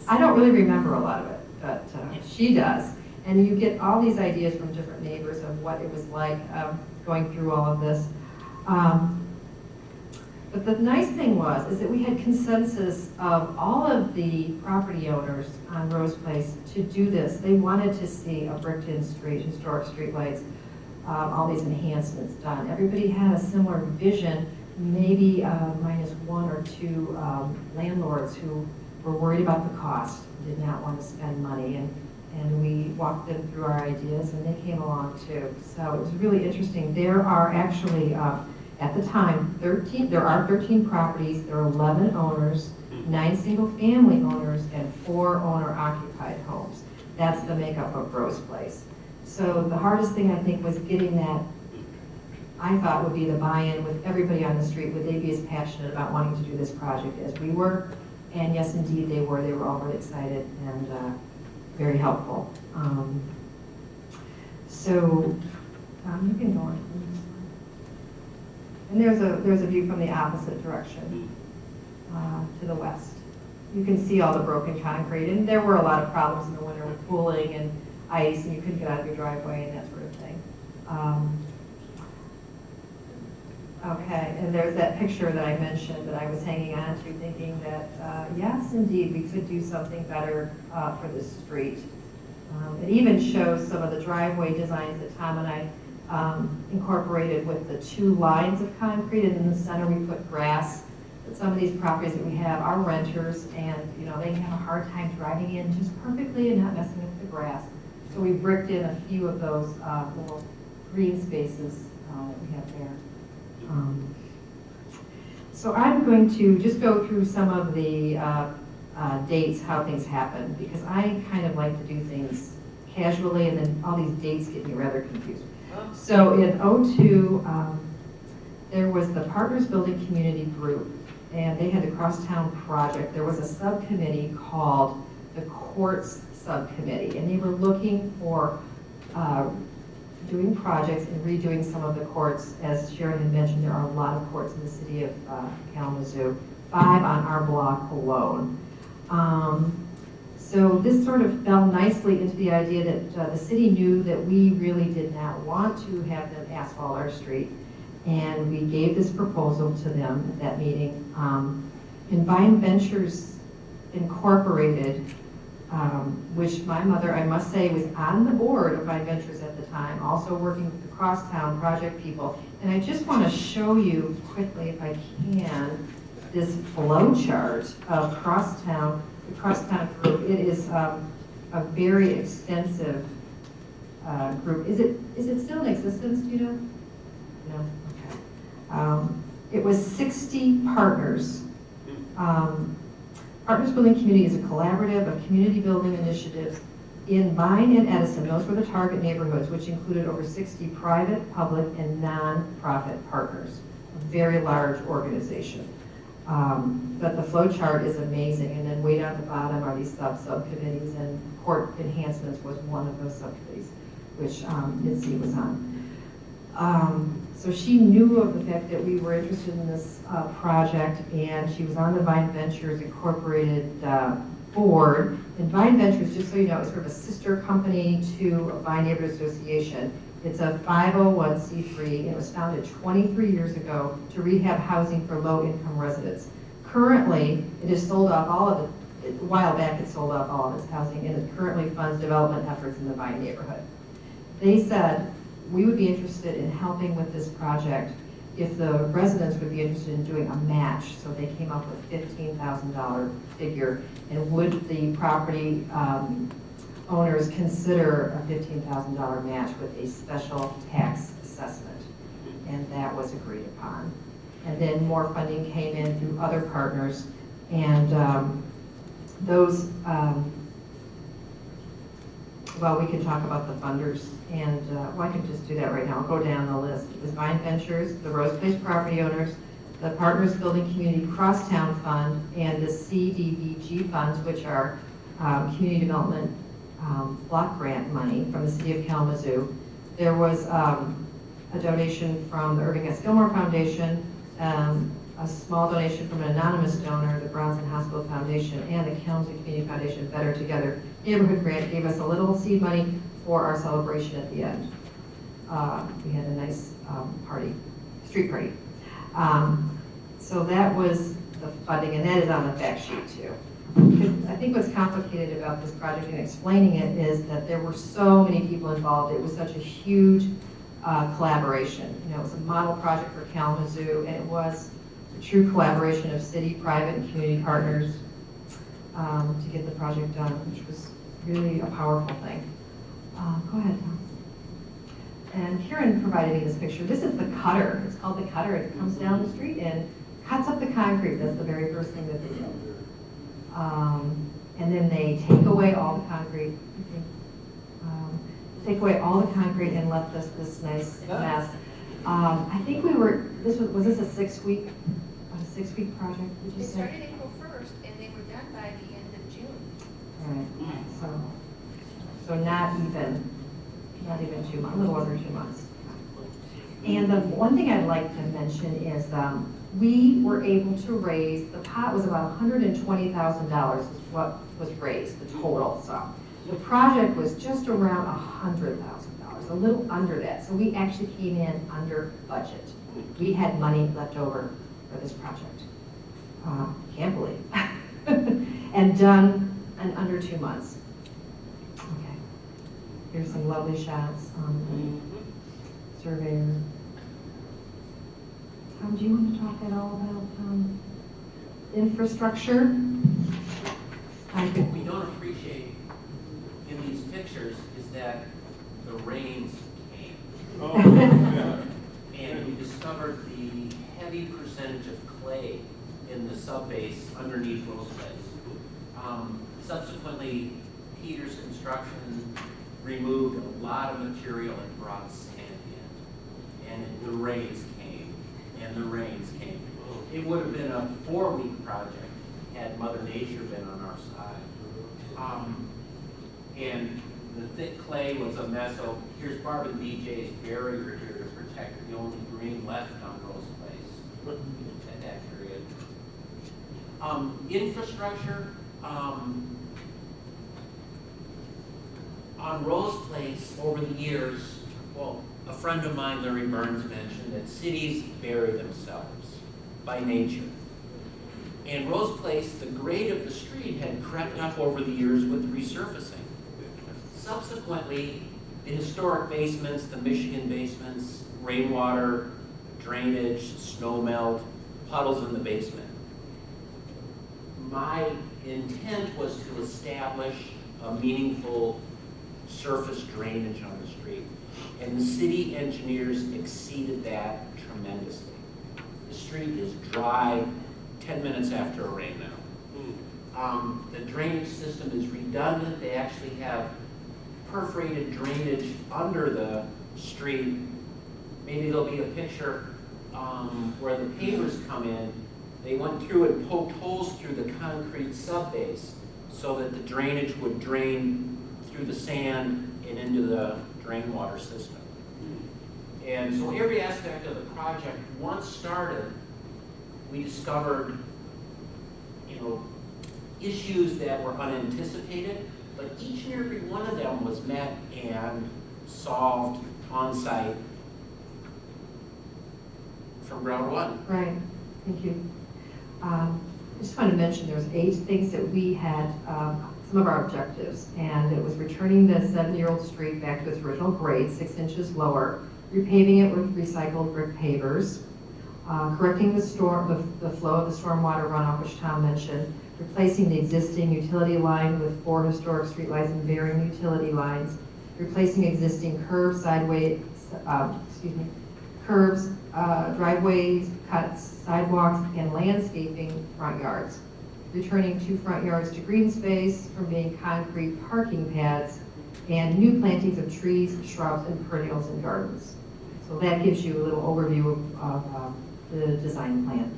I don't really remember a lot of it, but she does. And you get all these ideas from different neighbors of what it was like going through all of this. But the nice thing is that we had consensus of all of the property owners on Rose Place to do this. They wanted to see a bricked-in street, historic streetlights, all these enhancements done. Everybody had a similar vision, maybe minus one or two landlords who were worried about the cost, did not want to spend money, and we walked them through our ideas, and they came along too. So it was really interesting. There are actually, at the time, there are 13 properties, there are 11 owners, 9 single-family owners, and 4 owner-occupied homes. That's the makeup of Rose Place. So the hardest thing, I think, was getting that, I thought, would be the buy-in with everybody on the street. Would they be as passionate about wanting to do this project as we were? And yes, indeed, they were. They were all really excited and very helpful. You can go on. And there's a view from the opposite direction, to the west. You can see all the broken concrete, and there were a lot of problems in the winter with pooling and ice, and you couldn't get out of your driveway and that sort of thing. Okay, and there's that picture that I mentioned that I was hanging on to, thinking that, yes, indeed, we could do something better for this street. It even shows some of the driveway designs that Tom and I incorporated with the 2 lines of concrete, and in the center we put grass. But some of these properties that we have are renters, and they have a hard time driving in just perfectly and not messing with the grass. So we bricked in a few of those little green spaces that we have there. So I'm going to just go through some of the dates, how things happen, because I kind of like to do things casually, and then all these dates get me rather confused. So in '02, there was the Partners Building Community Group, and they had the Crosstown Project. There was a subcommittee called the Courts Subcommittee, and they were looking for doing projects and redoing some of the courts. As Sharon had mentioned, there are a lot of courts in the city of Kalamazoo, 5 on our block alone. So this sort of fell nicely into the idea that the city knew that we really did not want to have them asphalt our street, and we gave this proposal to them at that meeting. Vine Ventures Incorporated, which my mother, I must say, was on the board of Vine Ventures at the time, also working with the Crosstown Project people. And I just want to show you quickly, if I can, this flow chart of Crosstown, the Crosstown group. It is a very extensive group. Is it still in existence, do you know? No? Okay. It was 60 partners. Partners Building Community is a collaborative of community building initiatives in Vine and Edison. Those were the target neighborhoods, which included over 60 private, public, and non-profit partners. A very large organization. But the flow chart is amazing, and then way down at the bottom are these subcommittees, and court enhancements was one of those subcommittees, which Mitzi was on. So she knew of the fact that we were interested in this project, and she was on the Vine Ventures Incorporated board. And Vine Ventures, just so you know, is sort of a sister company to Vine Neighborhood Association. It's a 501c3. It was founded 23 years ago to rehab housing for low-income residents. Currently, it has sold off all of it. A while back, it sold off all of its housing, and it currently funds development efforts in the Vine neighborhood. They said, we would be interested in helping with this project if the residents would be interested in doing a match. So they came up with a $15,000 figure, and would the property owners consider a $15,000 match with a special tax assessment, and that was agreed upon. And then more funding came in through other partners, and those, well, we can talk about the funders, and well, I can just do that right now. I'll go down the list. It was Vine Ventures, the Rose Place property owners, the Partners Building Community Crosstown Fund, and the CDBG funds, which are community development block grant money from the city of Kalamazoo. There was a donation from the Irving S. Gilmore Foundation, a small donation from an anonymous donor, the Bronson Hospital Foundation, and the Kalamazoo Community Foundation, Better Together Neighborhood Grant, gave us a little seed money for our celebration at the end. We had a nice party, street party. So that was the funding, and that is on the fact sheet too. Because I think what's complicated about this project and explaining it is that there were so many people involved. It was such a huge collaboration. You know, it was a model project for Kalamazoo, and it was a true collaboration of city, private, and community partners to get the project done, which was really a powerful thing. Go ahead, Tom. And Karen provided me this picture. This is the cutter. It's called the cutter. It comes down the street and cuts up the concrete. That's the very first thing that they do. And then they take away all the concrete. Take away all the concrete and left us this nice mess. I think we were. Was this a 6-week project? Did you They say? started April 1st and they were done by the end of June. Right. So not even 2 months, a little over 2 months. And the one thing I'd like to mention is we were able to raise, the pot was about $120,000 is what was raised, the total sum. The project was just around $100,000, a little under that. So we actually came in under budget. We had money left over for this project. Can't believe. And done in under 2 months. Okay. Here's some lovely shots on the surveyor. Tom, do you want to talk at all about infrastructure? What we don't appreciate in these pictures is that the rains came. Oh, yeah. And we discovered the heavy percentage of clay in the subbase underneath Rose Place. Subsequently, Peter's Construction removed a lot of material and brought sand in. And the rains came, and the rains came. It would have been a 4-week project had Mother Nature been on our side. And the thick clay was a mess. So here's Barbara BJ's barrier here to protect the only green left on Rose Place at that period. Infrastructure, on Rose Place over the years, well, a friend of mine, Larry Burns, mentioned that cities bury themselves by nature. And Rose Place, the grade of the street had crept up over the years with resurfacing. Subsequently, the historic basements, the Michigan basements, rainwater, drainage, snow melt, puddles in the basement. My intent was to establish a meaningful surface drainage on the street, and the city engineers exceeded that tremendously. The street is dry 10 minutes after a rain now. The drainage system is redundant. They actually have perforated drainage under the street. Maybe there'll be a picture where the pavers come in. They went through and poked holes through the concrete subbase so that the drainage would drain through the sand and into the drain water system. And so every aspect of the project, once started, we discovered, issues that were unanticipated, but each and every one of them was met and solved on site from ground one. Right, thank you. I just want to mention there's 8 things that we had, some of our objectives, and it was returning the 7-year-old street back to its original grade, 6 inches lower, repaving it with recycled brick pavers, correcting the flow of the stormwater runoff, which Tom mentioned, replacing the existing utility line with 4 historic streetlights and varying utility lines, replacing existing curbs, driveways, cuts, sidewalks, and landscaping front yards, returning 2 front yards to green space from being concrete parking pads, and new plantings of trees, shrubs, and perennials in gardens. So that gives you a little overview of the design plan.